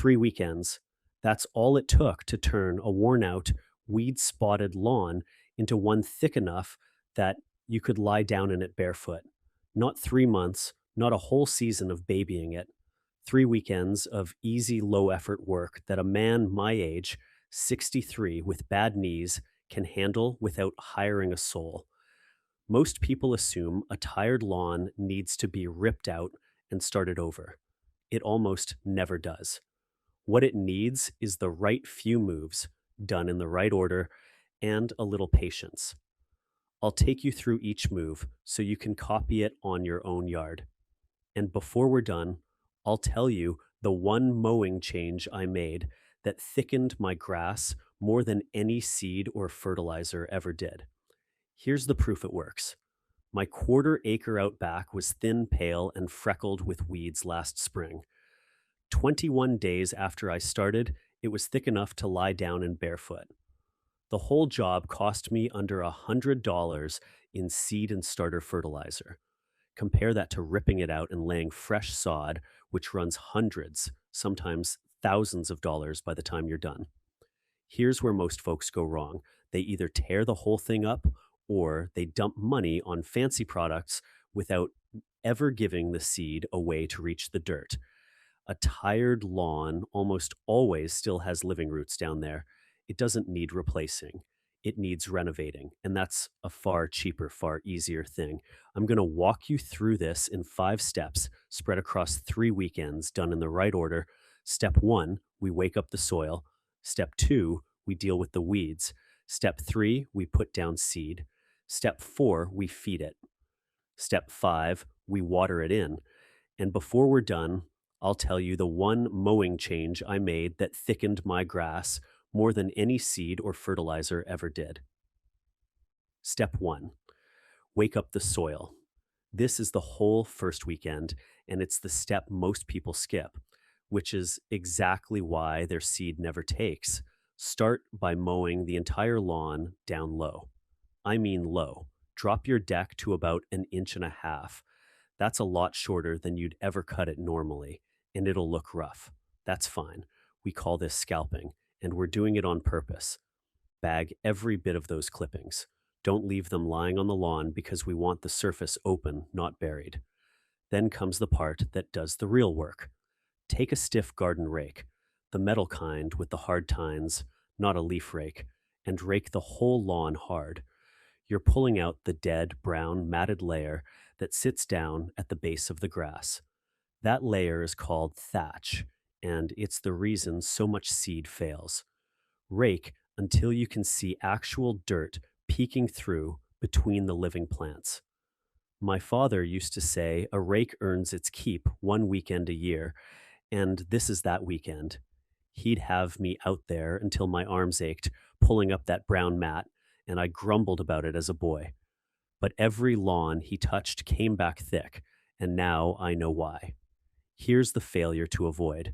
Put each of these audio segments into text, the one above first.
3 weekends. That's all it took to turn a worn-out, weed-spotted lawn into one thick enough that you could lie down in it barefoot. Not 3 months, not a whole season of babying it. 3 weekends of easy, low-effort work that a man my age, 63, with bad knees, can handle without hiring a soul. Most people assume a tired lawn needs to be ripped out and started over. It almost never does. What it needs is the right few moves, done in the right order, and a little patience. I'll take you through each move so you can copy it on your own yard. And before we're done, I'll tell you the one mowing change I made that thickened my grass more than any seed or fertilizer ever did. Here's the proof it works. My quarter-acre out back was thin, pale, and freckled with weeds last spring. 21 days after I started, it was thick enough to lie down in barefoot. The whole job cost me under $100 in seed and starter fertilizer. Compare that to ripping it out and laying fresh sod, which runs hundreds, sometimes thousands of dollars by the time you're done. Here's where most folks go wrong. They either tear the whole thing up or they dump money on fancy products without ever giving the seed away to reach the dirt. A tired lawn almost always still has living roots down there. It doesn't need replacing. It needs renovating, and that's a far cheaper, far easier thing. I'm going to walk you through this in 5 steps, spread across 3 weekends, done in the right order. Step 1, we wake up the soil. Step 2, we deal with the weeds. Step 3, we put down seed. Step 4, we feed it. Step 5, we water it in. And before we're done, I'll tell you the one mowing change I made that thickened my grass more than any seed or fertilizer ever did. Step 1, wake up the soil. This is the whole first weekend, and it's the step most people skip, which is exactly why their seed never takes. Start by mowing the entire lawn down low. I mean low. Drop your deck to about 1.5 inches. That's a lot shorter than you'd ever cut it normally, and it'll look rough. That's fine. We call this scalping, and we're doing it on purpose. Bag every bit of those clippings. Don't leave them lying on the lawn because we want the surface open, not buried. Then comes the part that does the real work. Take a stiff garden rake, the metal kind with the hard tines, not a leaf rake, and rake the whole lawn hard. You're pulling out the dead, brown, matted layer that sits down at the base of the grass. That layer is called thatch, and it's the reason so much seed fails. Rake until you can see actual dirt peeking through between the living plants. My father used to say a rake earns its keep 1 weekend a year, and this is that weekend. He'd have me out there until my arms ached, pulling up that brown mat, and I grumbled about it as a boy. But every lawn he touched came back thick, and now I know why. Here's the failure to avoid.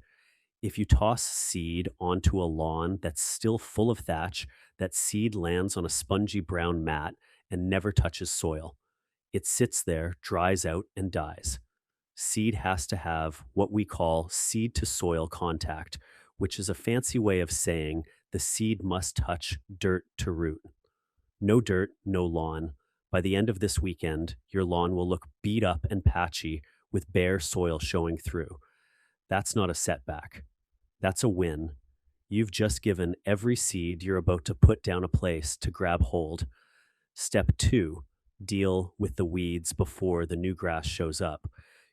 If you toss seed onto a lawn that's still full of thatch, that seed lands on a spongy brown mat and never touches soil. It sits there, dries out, and dies. Seed has to have what we call seed to soil contact, which is a fancy way of saying the seed must touch dirt to root. No dirt, no lawn. By the end of this weekend, your lawn will look beat up and patchy with bare soil showing through. That's not a setback. That's a win. You've just given every seed you're about to put down a place to grab hold. Step 2, deal with the weeds before the new grass shows up.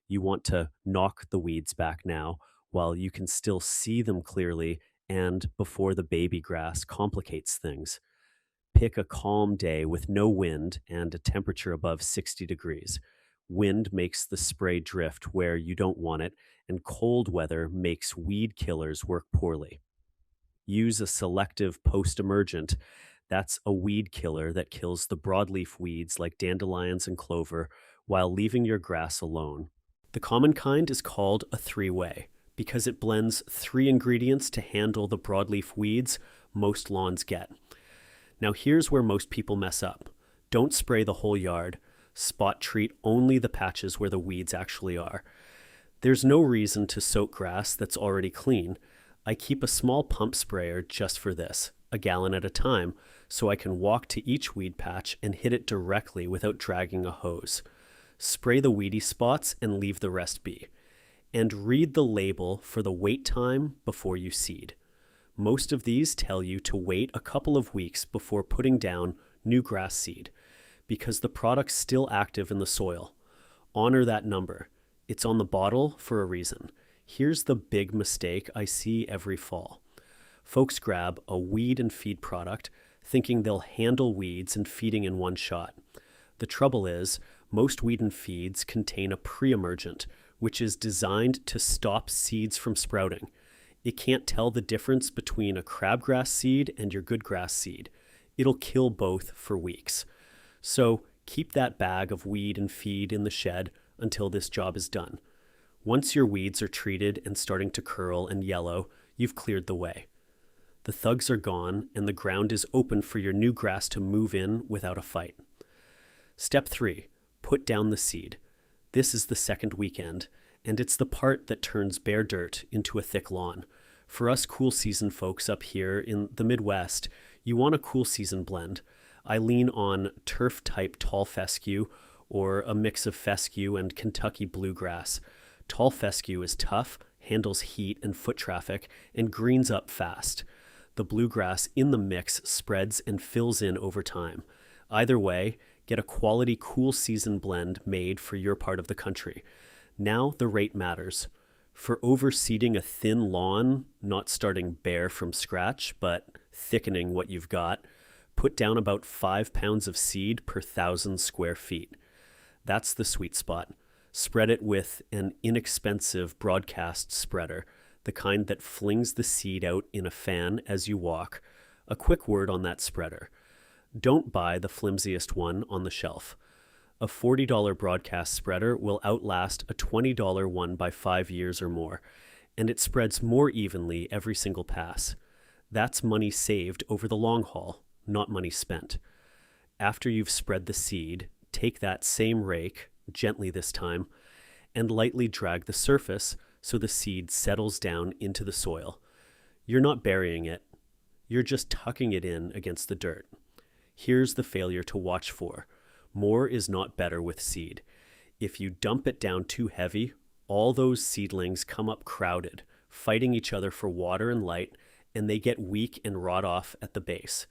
You want to knock the weeds back now while you can still see them clearly and before the baby grass complicates things. Pick a calm day with no wind and a temperature above 60 degrees. Wind makes the spray drift where you don't want it, and cold weather makes weed killers work poorly. Use a selective post-emergent. That's a weed killer that kills the broadleaf weeds like dandelions and clover while leaving your grass alone. The common kind is called a 3-way because it blends 3 ingredients to handle the broadleaf weeds most lawns get. Now here's where most people mess up. Don't spray the whole yard. Spot treat only the patches where the weeds actually are. There's no reason to soak grass that's already clean. I keep a small pump sprayer just for this, a gallon at a time, so I can walk to each weed patch and hit it directly without dragging a hose. Spray the weedy spots and leave the rest be. And read the label for the wait time before you seed. Most of these tell you to wait a couple of weeks before putting down new grass seed, because the product's still active in the soil. Honor that number. It's on the bottle for a reason. Here's the big mistake I see every fall. Folks grab a weed and feed product thinking they'll handle weeds and feeding in one shot. The trouble is, most weed and feeds contain a pre-emergent, which is designed to stop seeds from sprouting. It can't tell the difference between a crabgrass seed and your good grass seed. It'll kill both for weeks. So keep that bag of weed and feed in the shed until this job is done. Once your weeds are treated and starting to curl and yellow, you've cleared the way. The thugs are gone and the ground is open for your new grass to move in without a fight. Step 3, put down the seed. This is the second weekend, and it's the part that turns bare dirt into a thick lawn. For us cool season folks up here in the Midwest, you want a cool season blend. I lean on turf-type tall fescue or a mix of fescue and Kentucky bluegrass. Tall fescue is tough, handles heat and foot traffic, and greens up fast. The bluegrass in the mix spreads and fills in over time. Either way, get a quality cool season blend made for your part of the country. Now the rate matters. For overseeding a thin lawn, not starting bare from scratch, but thickening what you've got, put down about 5 pounds of seed per 1,000 square feet. That's the sweet spot. Spread it with an inexpensive broadcast spreader, the kind that flings the seed out in a fan as you walk. A quick word on that spreader. Don't buy the flimsiest one on the shelf. A $40 broadcast spreader will outlast a $20 one by 5 years or more, and it spreads more evenly every single pass. That's money saved over the long haul, not money spent. After you've spread the seed, take that same rake, gently this time, and lightly drag the surface so the seed settles down into the soil. You're not burying it, you're just tucking it in against the dirt. Here's the failure to watch for. More is not better with seed. If you dump it down too heavy, all those seedlings come up crowded, fighting each other for water and light, and they get weak and rot off at the base.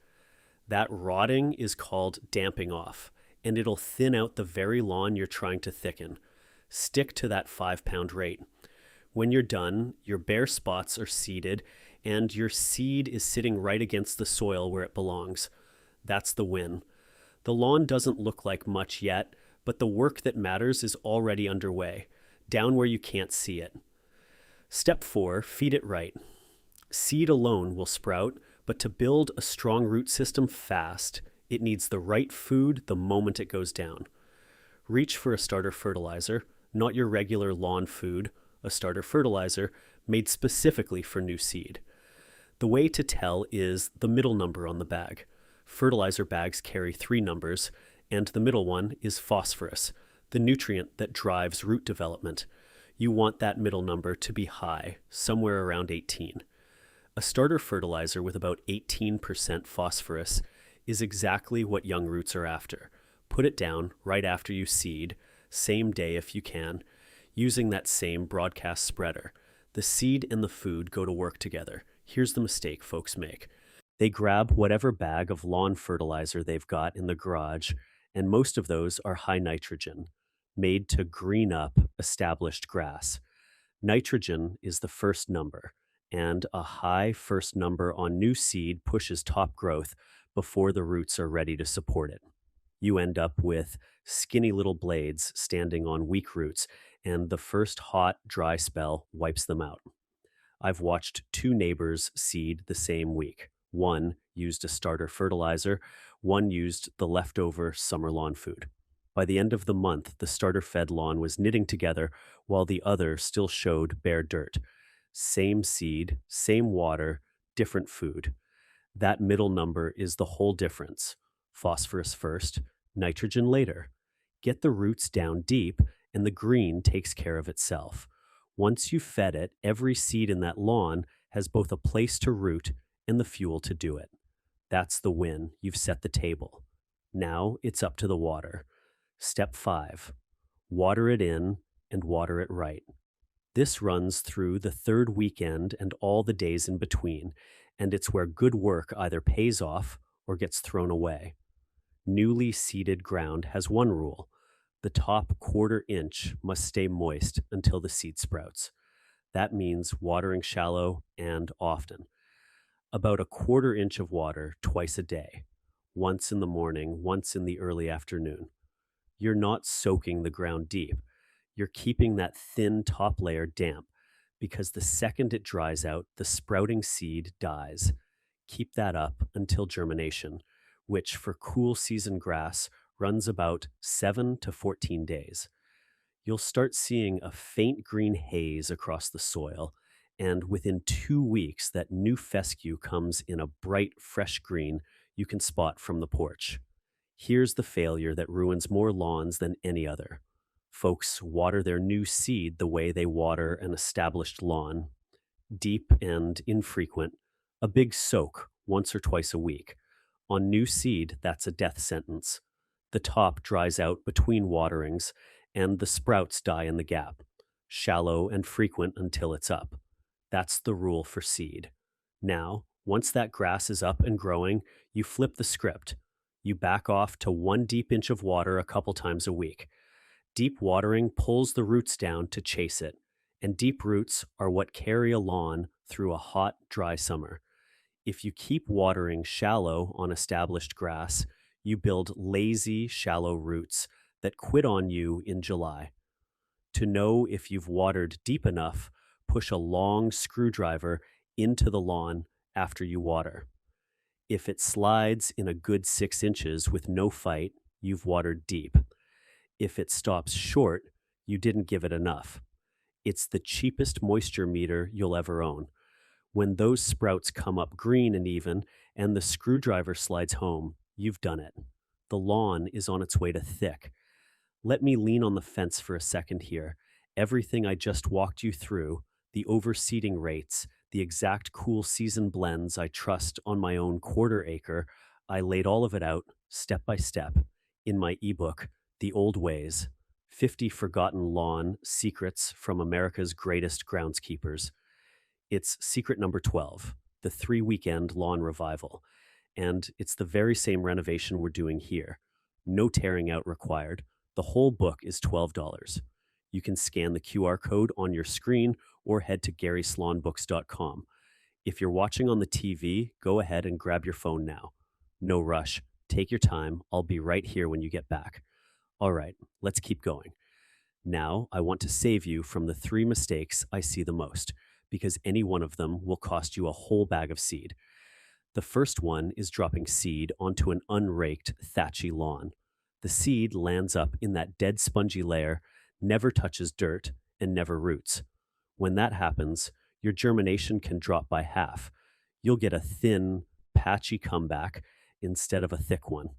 That rotting is called damping off, and it'll thin out the very lawn you're trying to thicken. Stick to that 5-pound rate. When you're done, your bare spots are seeded, and your seed is sitting right against the soil where it belongs. That's the win. The lawn doesn't look like much yet, but the work that matters is already underway, down where you can't see it. Step 4, feed it right. Seed alone will sprout, but to build a strong root system fast, it needs the right food the moment it goes down. Reach for a starter fertilizer, not your regular lawn food, a starter fertilizer made specifically for new seed. The way to tell is the middle number on the bag. Fertilizer bags carry 3 numbers, and the middle one is phosphorus, the nutrient that drives root development. You want that middle number to be high, somewhere around 18. A starter fertilizer with about 18% phosphorus is exactly what young roots are after. Put it down right after you seed, same day if you can, using that same broadcast spreader. The seed and the food go to work together. Here's the mistake folks make. They grab whatever bag of lawn fertilizer they've got in the garage, and most of those are high nitrogen, made to green up established grass. Nitrogen is the first number, and a high first number on new seed pushes top growth before the roots are ready to support it. You end up with skinny little blades standing on weak roots, and the first hot, dry spell wipes them out. I've watched 2 neighbors seed the same week. One used a starter fertilizer, one used the leftover summer lawn food. By the end of the month, the starter-fed lawn was knitting together while the other still showed bare dirt. Same seed, same water, different food. That middle number is the whole difference. Phosphorus first, nitrogen later. Get the roots down deep, and the green takes care of itself. Once you've fed it, every seed in that lawn has both a place to root and the fuel to do it. That's the win. You've set the table. Now it's up to the water. Step 5. Water it in and water it right. This runs through the third weekend and all the days in between, and it's where good work either pays off or gets thrown away. Newly seeded ground has one rule. The top quarter inch must stay moist until the seed sprouts. That means watering shallow and often. About a quarter inch of water twice a day, once in the morning, once in the early afternoon. You're not soaking the ground deep. You're keeping that thin top layer damp because the second it dries out, the sprouting seed dies. Keep that up until germination, which for cool season grass runs about 7 to 14 days. You'll start seeing a faint green haze across the soil, and within 2 weeks, that new fescue comes in a bright, fresh green you can spot from the porch. Here's the failure that ruins more lawns than any other. Folks water their new seed the way they water an established lawn, deep and infrequent, a big soak once or twice a week. On new seed, that's a death sentence. The top dries out between waterings, and the sprouts die in the gap, shallow and frequent until it's up. That's the rule for seed. Now, once that grass is up and growing, you flip the script. You back off to 1 deep inch of water a couple times a week. Deep watering pulls the roots down to chase it, and deep roots are what carry a lawn through a hot, dry summer. If you keep watering shallow on established grass, you build lazy, shallow roots that quit on you in July. To know if you've watered deep enough, push a long screwdriver into the lawn after you water. If it slides in a good 6 inches with no fight, you've watered deep. If it stops short, you didn't give it enough. It's the cheapest moisture meter you'll ever own. When those sprouts come up green and even, and the screwdriver slides home, you've done it. The lawn is on its way to thick. Let me lean on the fence for a second here. Everything I just walked you through, the overseeding rates, the exact cool season blends I trust on my own quarter acre, I laid all of it out, step by step, in my ebook, The Old Ways, 50 Forgotten Lawn Secrets from America's Greatest Groundskeepers. It's secret number 12, the 3-weekend lawn revival. And it's the very same renovation we're doing here. No tearing out required. The whole book is $12. You can scan the QR code on your screen or head to GarrySlawnBooks.com. If you're watching on the TV, go ahead and grab your phone now. No rush. Take your time. I'll be right here when you get back. All right, let's keep going. Now, I want to save you from the 3 mistakes I see the most, because any one of them will cost you a whole bag of seed. The first one is dropping seed onto an unraked, thatchy lawn. The seed lands up in that dead spongy layer, never touches dirt, and never roots. When that happens, your germination can drop by half. You'll get a thin, patchy comeback instead of a thick one.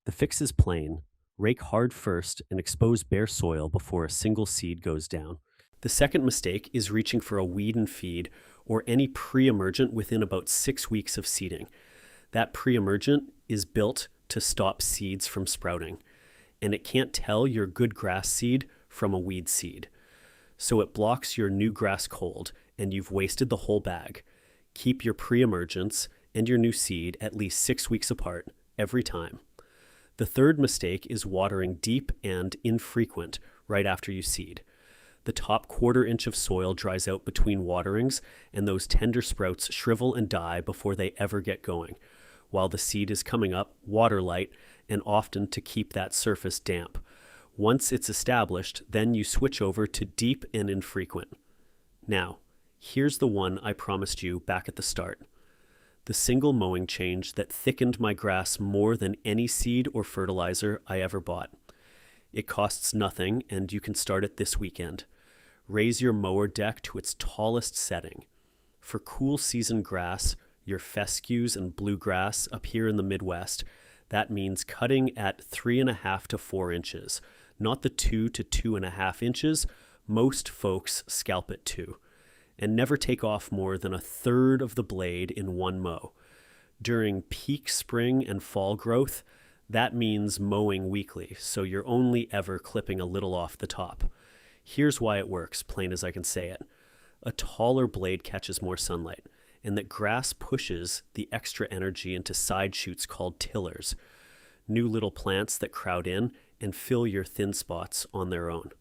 The fix is plain. Rake hard first and expose bare soil before a single seed goes down. The second mistake is reaching for a weed and feed or any pre-emergent within about 6 weeks of seeding. That pre-emergent is built to stop seeds from sprouting, and it can't tell your good grass seed from a weed seed. So it blocks your new grass cold, and you've wasted the whole bag. Keep your pre-emergents and your new seed at least 6 weeks apart every time. The third mistake is watering deep and infrequent right after you seed. The top quarter inch of soil dries out between waterings, and those tender sprouts shrivel and die before they ever get going, while the seed is coming up water light and often to keep that surface damp. Once it's established, then you switch over to deep and infrequent. Now, here's the one I promised you back at the start. The single mowing change that thickened my grass more than any seed or fertilizer I ever bought. It costs nothing, and you can start it this weekend. Raise your mower deck to its tallest setting. For cool season grass, your fescues and bluegrass up here in the Midwest, that means cutting at 3.5 to 4 inches, not the 2 to 2.5 inches most folks scalp at 2. and never take off more than 1/3 of the blade in one mow. During peak spring and fall growth, that means mowing weekly, so you're only ever clipping a little off the top. Here's why it works, plain as I can say it. A taller blade catches more sunlight, and that grass pushes the extra energy into side shoots called tillers, new little plants that crowd in and fill your thin spots on their own.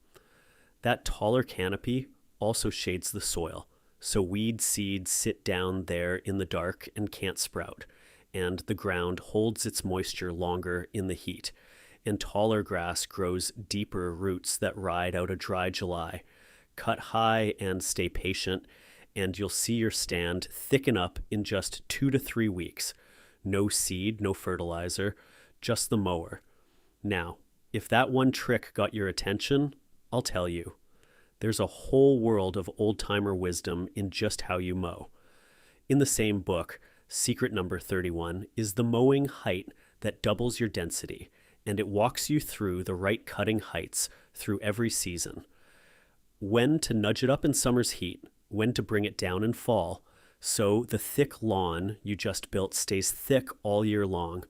That taller canopy also shades the soil, so weed seeds sit down there in the dark and can't sprout, and the ground holds its moisture longer in the heat, and taller grass grows deeper roots that ride out a dry July. Cut high and stay patient, and you'll see your stand thicken up in just 2 to 3 weeks. No seed, no fertilizer, just the mower. Now, if that one trick got your attention, I'll tell you. There's a whole world of old-timer wisdom in just how you mow. In the same book, secret number 31 is the mowing height that doubles your density, and it walks you through the right cutting heights through every season. When to nudge it up in summer's heat, when to bring it down in fall, so the thick lawn you just built stays thick all year long.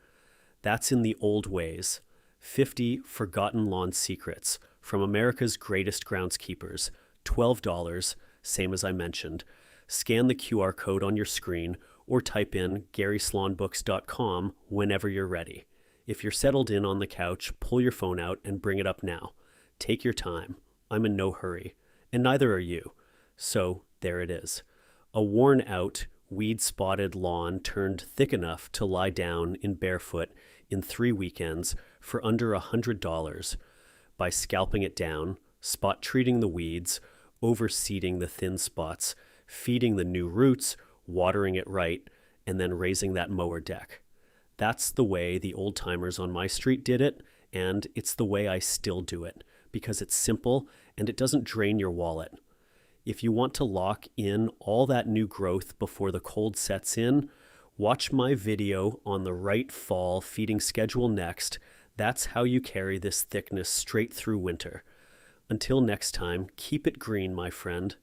That's in the old ways. 50 forgotten lawn secrets from America's greatest groundskeepers. $12, same as I mentioned. Scan the QR code on your screen or type in GarrySlawnBooks.com whenever you're ready. If you're settled in on the couch, pull your phone out and bring it up now. Take your time. I'm in no hurry, and neither are you. So there it is. A worn-out, weed-spotted lawn turned thick enough to lie down in barefoot in 3 weekends for under $100 by scalping it down, spot treating the weeds, overseeding the thin spots, feeding the new roots, watering it right, and then raising that mower deck. That's the way the old-timers on my street did it, and it's the way I still do it, because it's simple and it doesn't drain your wallet. If you want to lock in all that new growth before the cold sets in, watch my video on the right fall feeding schedule next. That's how you carry this thickness straight through winter. Until next time, keep it green, my friend.